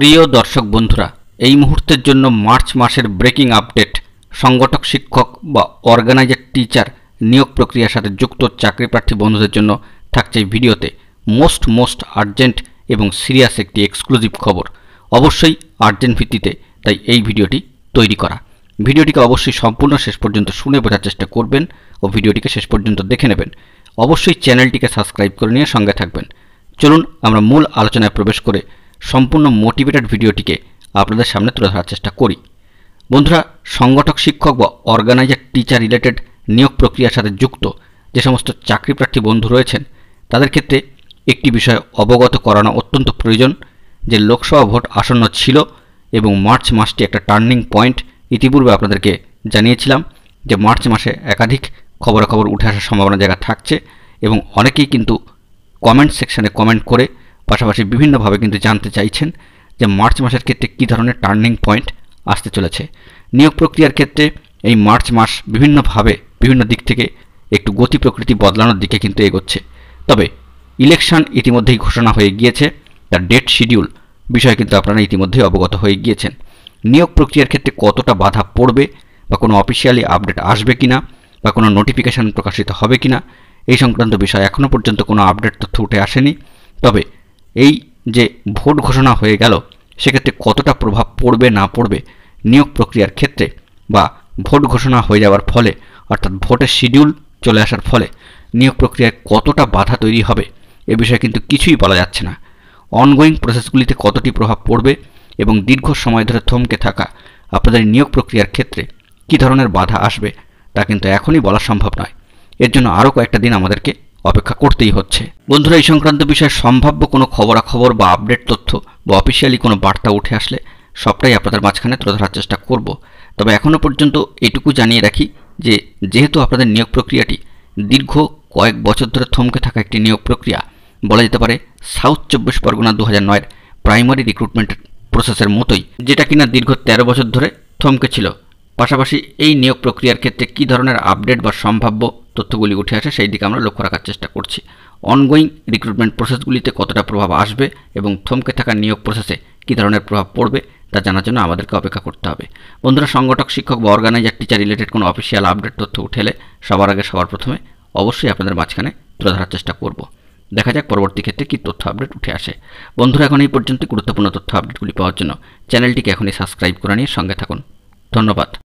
প্রিয় দর্শক বন্ধুরা, এই মুহূর্তের জন্য মার্চ মাসের ব্রেকিং আপডেট। সংগঠক শিক্ষক বা অর্গানাইজার টিচার নিয়োগ প্রক্রিয়ার সাথে যুক্ত চাকরি প্রার্থী বন্ধুদের জন্য থাকছে এই ভিডিওতে মোস্ট আর্জেন্ট এবং সিরিয়াস একটি এক্সক্লুসিভ খবর। অবশ্যই আর্জেন্ট ভিত্তিতে তাই এই ভিডিওটি তৈরি করা। ভিডিওটিকে অবশ্যই সম্পূর্ণ শেষ পর্যন্ত শুনে বোঝার চেষ্টা করবেন ও ভিডিওটিকে শেষ পর্যন্ত দেখে নেবেন। অবশ্যই চ্যানেলটিকে সাবস্ক্রাইব করে নিয়ে সঙ্গে থাকবেন। চলুন আমরা মূল আলোচনায় প্রবেশ করে সম্পূর্ণ মোটিভেটেড ভিডিওটিকে আপনাদের সামনে তুলে ধরার চেষ্টা করি। বন্ধুরা, সংগঠক শিক্ষক বা অর্গানাইজার টিচার রিলেটেড নিয়োগ প্রক্রিয়ার সাথে যুক্ত যে সমস্ত চাকরি প্রার্থী বন্ধু রয়েছেন তাদের ক্ষেত্রে একটি বিষয় অবগত করানো অত্যন্ত প্রয়োজন যে লোকসভা ভোট আসন্ন ছিল এবং মার্চ মাসটি একটা টার্নিং পয়েন্ট। ইতিপূর্বে আপনাদেরকে জানিয়েছিলাম যে মার্চ মাসে একাধিক খবরাখবর উঠে আসার সম্ভাবনা জায়গা থাকছে এবং অনেকেই কিন্তু কমেন্ট সেকশানে কমেন্ট করে পাশাপাশি বিভিন্নভাবে কিন্তু জানতে চাইছেন যে মার্চ মাসের ক্ষেত্রে কী ধরনের টার্নিং পয়েন্ট আসতে চলেছে। নিয়োগ প্রক্রিয়ার ক্ষেত্রে এই মার্চ মাস বিভিন্নভাবে বিভিন্ন দিক থেকে একটু গতি প্রকৃতি বদলানোর দিকে কিন্তু এগোচ্ছে। তবে ইলেকশন ইতিমধ্যেই ঘোষণা হয়ে গিয়েছে, তার ডেট শিডিউল বিষয়ে কিন্তু আপনারা ইতিমধ্যেই অবগত হয়ে গিয়েছেন। নিয়োগ প্রক্রিয়ার ক্ষেত্রে কতটা বাধা পড়বে বা কোনো অফিসিয়ালি আপডেট আসবে কিনা বা কোনো নোটিফিকেশান প্রকাশিত হবে কিনা এই সংক্রান্ত বিষয়ে এখনও পর্যন্ত কোনো আপডেট তথ্য উঠে আসেনি। তবে এই যে ভোট ঘোষণা হয়ে গেল সেক্ষেত্রে কতটা প্রভাব পড়বে না পড়বে নিয়োগ প্রক্রিয়ার ক্ষেত্রে বা ভোট ঘোষণা হয়ে যাওয়ার ফলে অর্থাৎ ভোটের শিডিউল চলে আসার ফলে নিয়োগ প্রক্রিয়ায় কতটা বাধা তৈরি হবে এ বিষয়ে কিন্তু কিছুই বলা যাচ্ছে না। অনগোয়িং প্রসেসগুলিতে কতটি প্রভাব পড়বে এবং দীর্ঘ সময় ধরে থমকে থাকা আপনাদের নিয়োগ প্রক্রিয়ার ক্ষেত্রে কী ধরনের বাধা আসবে তা কিন্তু এখনই বলা সম্ভব নয়। এর জন্য আরও কয়েকটা দিন আমাদেরকে অপেক্ষা করতেই হচ্ছে। বন্ধুরা, এই সংক্রান্ত বিষয়ে সম্ভাব্য কোনো খবরাখবর বা আপডেট তথ্য বা অফিসিয়ালি কোনো বার্তা উঠে আসলে সবটাই আপনাদের মাঝখানে তুলে ধরার চেষ্টা করব। তবে এখনও পর্যন্ত এটুকু জানিয়ে রাখি যে যেহেতু আপনাদের নিয়োগ প্রক্রিয়াটি দীর্ঘ কয়েক বছর ধরে থমকে থাকা একটি নিয়োগ প্রক্রিয়া, বলা যেতে পারে সাউথ 24 পরগনা 2009 প্রাইমারি রিক্রুটমেন্ট প্রসেসের মতোই, যেটা কিনা দীর্ঘ 13 বছর ধরে থমকে ছিল। পাশাপাশি এই নিয়োগ প্রক্রিয়ার ক্ষেত্রে কী ধরনের আপডেট বা সম্ভাব্য তথ্যগুলি উঠে আসে সেই দিকে আমরা লক্ষ্য রাখার চেষ্টা করছি। অনগোয়িং রিক্রুটমেন্ট প্রসেসগুলিতে কতটা প্রভাব আসবে এবং থমকে থাকা নিয়োগ প্রসেসে কী ধরনের প্রভাব পড়বে তা জানার জন্য আমাদেরকে অপেক্ষা করতে হবে। বন্ধুরা, সংগঠক শিক্ষক বা অর্গানাইজার টিচার রিলেটেড কোনো অফিসিয়াল আপডেট তথ্য উঠেলে সবার আগে সবার প্রথমে অবশ্যই আপনাদের মাঝখানে তুলে ধরার চেষ্টা করব। দেখা যাক পরবর্তী ক্ষেত্রে কী তথ্য আপডেট উঠে আসে। বন্ধুরা, এখন এই পর্যন্ত গুরুত্বপূর্ণ তথ্য আপডেটগুলি পাওয়ার জন্য চ্যানেলটিকে এখনই সাবস্ক্রাইব করে নিয়ে সঙ্গে থাকুন। ধন্যবাদ।